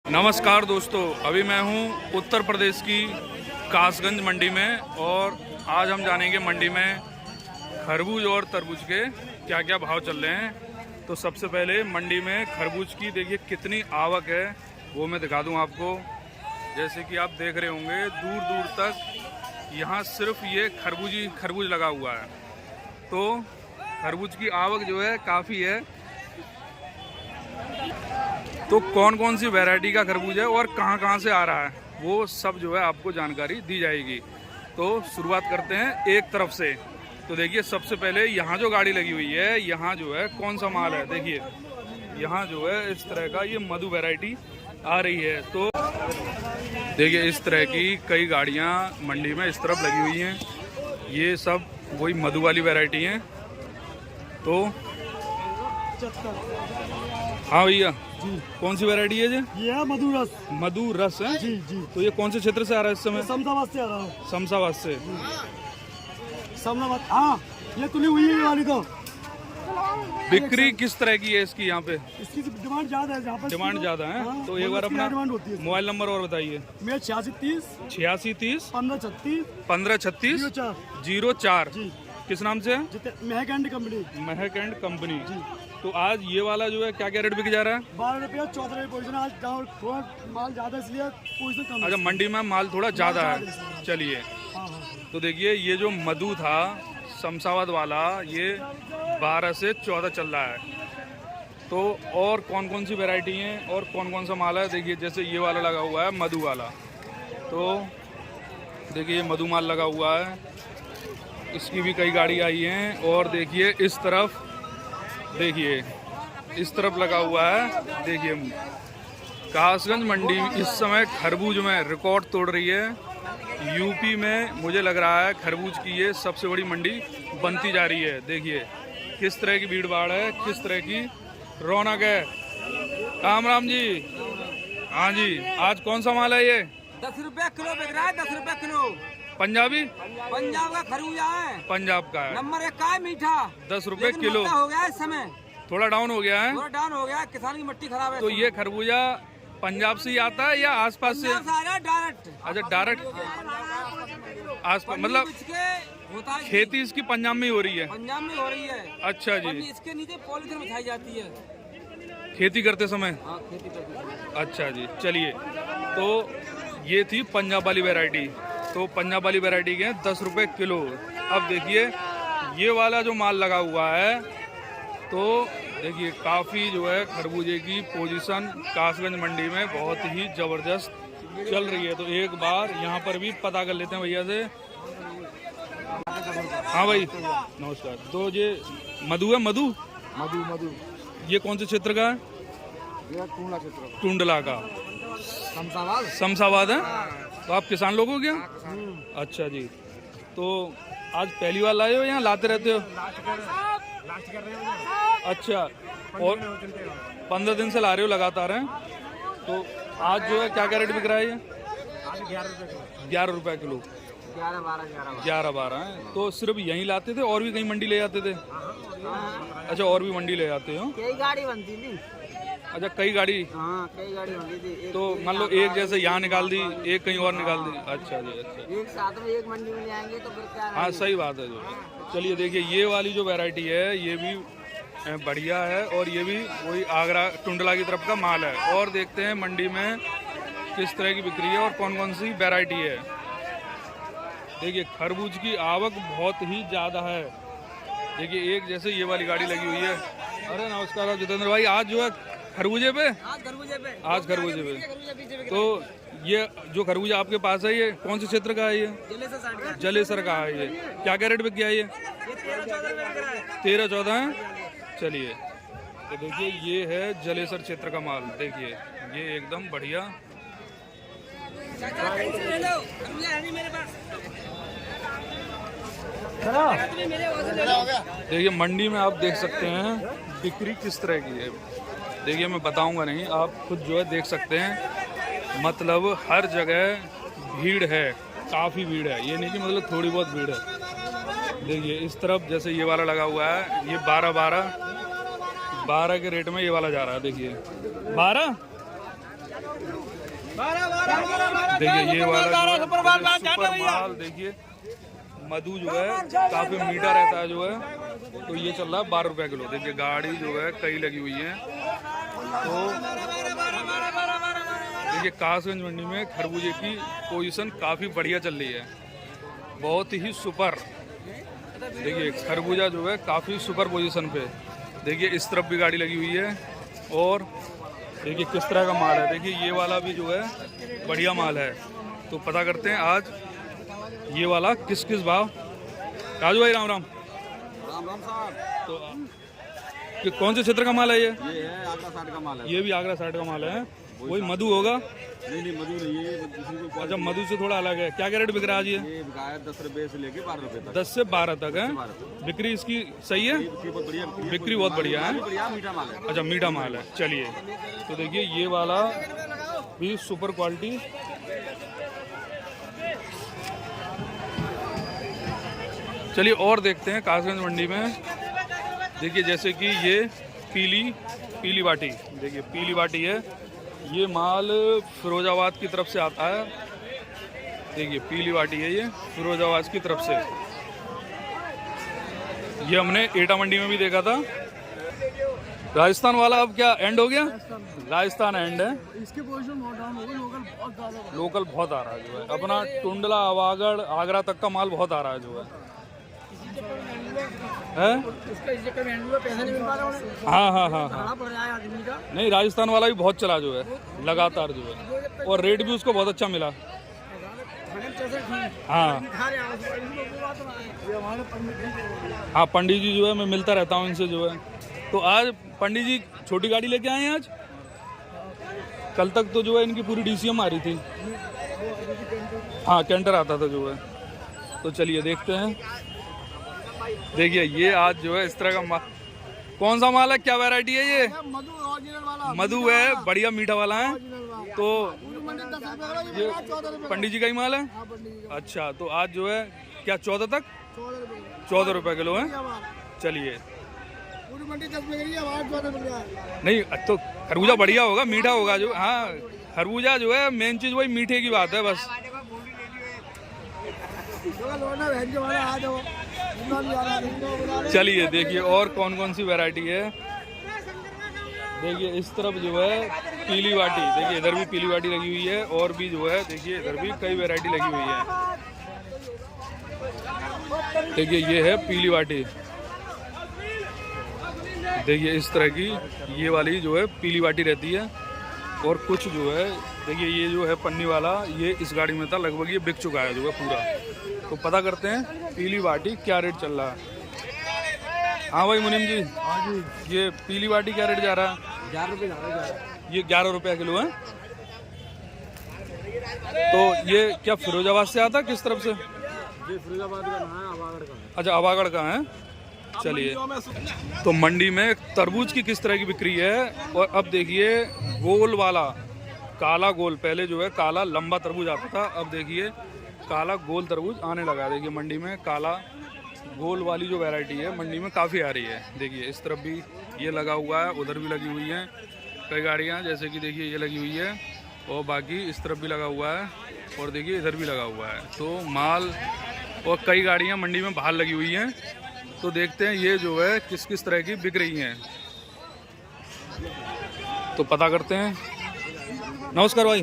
नमस्कार दोस्तों, अभी मैं हूँ उत्तर प्रदेश की कासगंज मंडी में और आज हम जानेंगे मंडी में खरबूज और तरबूज के क्या क्या भाव चल रहे हैं। तो सबसे पहले मंडी में खरबूज की देखिए कितनी आवक है वो मैं दिखा दूँ आपको। जैसे कि आप देख रहे होंगे दूर दूर तक यहाँ सिर्फ ये खरबूज लगा हुआ है। तो खरबूज की आवक जो है काफ़ी है। तो कौन कौन सी वैरायटी का खरबूज है और कहाँ कहाँ से आ रहा है वो सब जो है आपको जानकारी दी जाएगी। तो शुरुआत करते हैं एक तरफ से। तो देखिए सबसे पहले यहाँ जो गाड़ी लगी हुई है यहाँ जो है कौन सा माल है। देखिए यहाँ जो है इस तरह का ये मधु वैरायटी आ रही है। तो देखिए इस तरह की कई गाड़ियाँ मंडी में इस तरफ लगी हुई हैं। ये सब वही मधु वाली वैरायटी हैं। तो हाँ भैया जी, कौन सी वैरायटी है ये है मधु रस है जी जी। तो ये कौन से क्षेत्र से आ रहा है इस समय? समसाबाद से आ रहा है। शमशाबाद से। समसाबाद, हाँ ये तुली हुई है वाली। तो बिक्री किस तरह की है इसकी यहाँ पे? इसकी डिमांड ज्यादा है यहाँ पर। डिमांड ज्यादा है। हाँ, तो एक बार अपना डिमांड होती है। मोबाइल नंबर और बताइए। मेरा 8630 8630 1536 1536 04। जी। किस नाम से है? महक and company. Mahak and company जी। तो आज ये वाला जो है क्या क्या रेट बिक जा रहा है? 12 रुपया 14 पोजीशन। आज गाँव थोड़ा माल ज्यादा इसलिए पोजीशन कम। अच्छा, मंडी में माल थोड़ा ज्यादा है। चलिए, तो देखिए ये जो मधु था शमशाबाद वाला ये 12 से 14 चल रहा है। तो और कौन कौन सी वैरायटी है और कौन कौन सा माल है देखिए। जैसे ये वाला लगा हुआ है मधु वाला। तो देखिए ये मधु माल लगा हुआ है, इसकी भी कई गाड़ी आई हैं। और देखिए इस तरफ, देखिए इस तरफ लगा हुआ है। देखिए कासगंज मंडी इस समय खरबूज में रिकॉर्ड तोड़ रही है। यूपी में मुझे लग रहा है खरबूज की ये सबसे बड़ी मंडी बनती जा रही है। देखिए किस तरह की भीड़ भाड़ है, किस तरह की रौनक है। राम राम जी। हाँ जी, आज कौन सा माल है ये? 10 रुपया किलो बिक रहा है। 10 रुपया किलो पंजाबी? पंजाब का खरबूजा है। पंजाब का है। नंबर 1 का है मीठा। 10 रुपए किलो हो गया है इस समय। थोड़ा डाउन हो गया है। थोड़ा डाउन हो गया है, किसान की मिट्टी खराब है। तो ये खरबूजा पंजाब से ही आता है या आसपास से? डायरेक्ट। अच्छा, डायरेक्ट आसपास मतलब होता है। खेती इसकी पंजाब में ही हो रही है? पंजाब में हो रही है। अच्छा जी। इसके नीचे पॉलीथिन बिछाई जाती है खेती करते समय? हाँ, खेती करते। अच्छा जी, चलिए। तो ये थी पंजाब वाली वैरायटी। तो पंजाब वाली वैरायटी के 10 रुपए किलो। अब देखिए ये वाला जो माल लगा हुआ है, तो देखिए काफ़ी जो है खरबूजे की पोजीशन कासगंज मंडी में बहुत ही ज़बरदस्त चल रही है। तो एक बार यहाँ पर भी पता कर लेते हैं भैया से। हाँ भाई नमस्कार। तो ये मधु है? मधु मधु ये कौन से क्षेत्र का है? टुंडला का शमशाबाद है। तो आप किसान लोग हो क्या? अच्छा जी। तो आज पहली बार लाए हो या लाते रहते हो? अच्छा, और 15 दिन से ला रहे हो लगातार हैं। तो आज जो है क्या क्या रेट बिक रहा है ये? 11 रुपये किलो। 11-12 है। तो सिर्फ यहीं लाते थे और भी कहीं मंडी ले जाते थे? अच्छा, और भी मंडी ले जाते हो? कई गाड़ी बनती थी। अच्छा, कई गाड़ी। हाँ, कई गाड़ी बनती थी। तो मान लो एक जैसे यहाँ निकाल दी, एक कहीं और निकाल दी। अच्छा जी, अच्छा। एक साथ में एक मंडी में ले आएंगे तो फिर क्या? हाँ सही बात है जो। चलिए देखिए ये वाली जो वैरायटी है ये भी बढ़िया है और ये भी वही आगरा टुंडला की तरफ का माल है। और देखते हैं मंडी में किस तरह की बिक्री है और कौन कौन सी वैरायटी है। देखिए खरबूज की आवक बहुत ही ज़्यादा है। देखिए एक जैसे ये वाली गाड़ी लगी हुई है। अरे नमस्कार जितेंद्र भाई। आज जो है खरबूजे पे? आज खरबूजे पे। तो ये जो खरबूजा आपके पास है ये कौन से क्षेत्र का है? ये जलेसर का है। ये क्या क्या रेट बिक गया? ये 13-14 है। चलिए, तो देखिए ये है जलेसर क्षेत्र का माल। देखिए ये एकदम बढ़िया। देखिए मंडी में आप देख सकते हैं बिक्री किस तरह की है। देखिए मैं बताऊंगा नहीं, आप खुद जो है देख सकते हैं। मतलब हर जगह भीड़ है, काफ़ी भीड़ है। ये नहीं कि मतलब थोड़ी बहुत भीड़ है। देखिए इस तरफ जैसे ये वाला लगा हुआ है, ये 12 के रेट में ये वाला जा रहा है। देखिए 12 देखिए ये वाला जो है सुपर माल, देखिए मधु जो है काफी मीठा रहता है जो है, तो ये चल रहा है 12 रुपए किलो। देखिए गाड़ी जो है कई लगी हुई है। तो देखिए कासगंज मंडी में खरबूजे की पोजीशन काफी बढ़िया चल रही है, बहुत ही सुपर। देखिए खरबूजा जो है काफी सुपर पोजीशन पे। देखिए इस तरफ भी गाड़ी लगी हुई है और देखिए किस तरह का माल है। देखिए ये वाला भी जो है बढ़िया माल है। तो पता करते हैं आज ये वाला किस किस भाव। राजू भाई राम राम। राम राम साहब। तो कि कौन से क्षेत्र का माल है ये? है आगरा साइड का माल है। ये भी आगरा साइड का माल है। वही मधु होगा? नहीं मधु नहीं है। अच्छा मधु से थोड़ा अलग है। क्या रेट बिक रहा है आज ये? बिका है 10 रुपए से लेके 12 रुपए तक। 10 से 12 तक है बिक्री इसकी। सही है, बिक्री बहुत बढ़िया है। बढ़िया मीठा माल है। अच्छा मीठा माल है। चलिए तो देखिए ये वाला भी सुपर क्वालिटी। चलिए और देखते हैं कासगंज मंडी में। देखिए जैसे कि ये पीली बाटी, देखिए पीली बाटी है। ये माल फिरोजाबाद की तरफ से आता है। देखिए पीली बाटी है ये फिरोजाबाद की तरफ से। ये हमने एटा मंडी में भी देखा था। राजस्थान वाला अब क्या एंड हो गया? राजस्थान एंड है। इसकी पोजीशन बहुत डाउन हो गई, लोकल बहुत ज्यादा। लोकल बहुत आ रहा है जो है। अपना टुंडला आवागढ़ आगरा तक का माल बहुत आ रहा है जो है। इसका इस चक्कर में पैसा नहीं मिल पा रहा है। हाँ पड़ रहा है आदमी का। नहीं राजस्थान वाला भी बहुत चला जो है लगातार जो है, और रेट भी उसको बहुत अच्छा मिला। हाँ हाँ पंडित जी जो है मैं मिलता रहता हूँ इनसे जो है। तो आज पंडित जी छोटी गाड़ी लेके आए हैं आज। कल तक तो जो है इनकी पूरी DCM आ रही थी। हाँ कैंटर आता था जो है। तो चलिए देखते हैं। देखिए ये आज जो है इस तरह का माल। कौन सा माल है, क्या वैरायटी है ये? मधु ओरिजिनल वाला। मधु है, बढ़िया मीठा वाला है। तो ये पंडित जी का ही माल है। अच्छा तो आज जो है क्या 14 तक 14 रुपए किलो है। चलिए नहीं तो खरबूजा बढ़िया होगा, मीठा होगा जो। हाँ खरबूजा जो है मेन चीज वही मीठे की बात है बस। चलिए देखिए और कौन कौन सी वैरायटी है। देखिए इस तरफ जो है पीली बाटी, देखिए इधर भी पीली बाटी लगी हुई है और भी जो है देखिए इधर भी कई वैरायटी लगी हुई है। देखिए ये है पीली बाटी। देखिए इस तरह की ये वाली जो है पीली बाटी रहती है। और कुछ जो है देखिए ये जो है पन्नी वाला, ये इस गाड़ी में था, लगभग ये बिक चुका है जो है पूरा। तो पता करते हैं पीली बाटी क्या रेट चल रहा है। हाँ भाई मुनीम जी। हाँ जी। ये पीली बाटी क्या रेट जा रहा है? 11 रुपए जा रहा है। ये 11 रुपये किलो है। तो ये क्या फिरोजाबाद से आता, किस तरफ से? ये फिरोजाबाद का है, आवागढ़ का है। अच्छा आवागढ़ का है। चलिए तो मंडी में तरबूज की किस तरह की बिक्री है। और अब देखिए गोल वाला काला गोल, पहले जो है काला लंबा तरबूज आता था, अब देखिए काला गोल तरबूज आने लगा। देखिए मंडी में काला गोल वाली जो वैरायटी है मंडी में काफ़ी आ रही है। देखिए इस तरफ भी ये लगा हुआ है, उधर भी लगी हुई हैं कई गाड़ियाँ, जैसे कि देखिए ये लगी हुई है और बाकी इस तरफ भी लगा हुआ है और देखिए इधर भी लगा हुआ है। तो माल और कई गाड़ियाँ मंडी में बाहर लगी हुई हैं। तो देखते हैं ये जो है किस किस तरह की बिक रही हैं, तो पता करते हैं। नमस्कार भाई,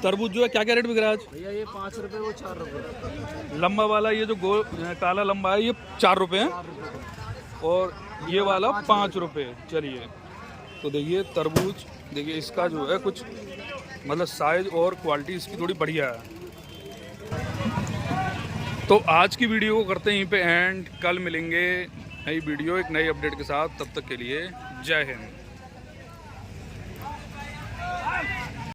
तरबूज जो है क्या क्या रेट बिक रहा है आज? भैया ये 5 रुपए, वो 4 रुपए। लंबा वाला ये जो गोल काला लंबा है ये 4 रुपये है और ये वाला 5 रुपये। चलिए तो देखिए तरबूज, देखिए इसका जो है कुछ मतलब साइज और क्वालिटी इसकी थोड़ी बढ़िया है। तो आज की वीडियो को करते हैं यहीं पे एंड। कल मिलेंगे नई वीडियो एक नई अपडेट के साथ, तब तक के लिए जय हिंद।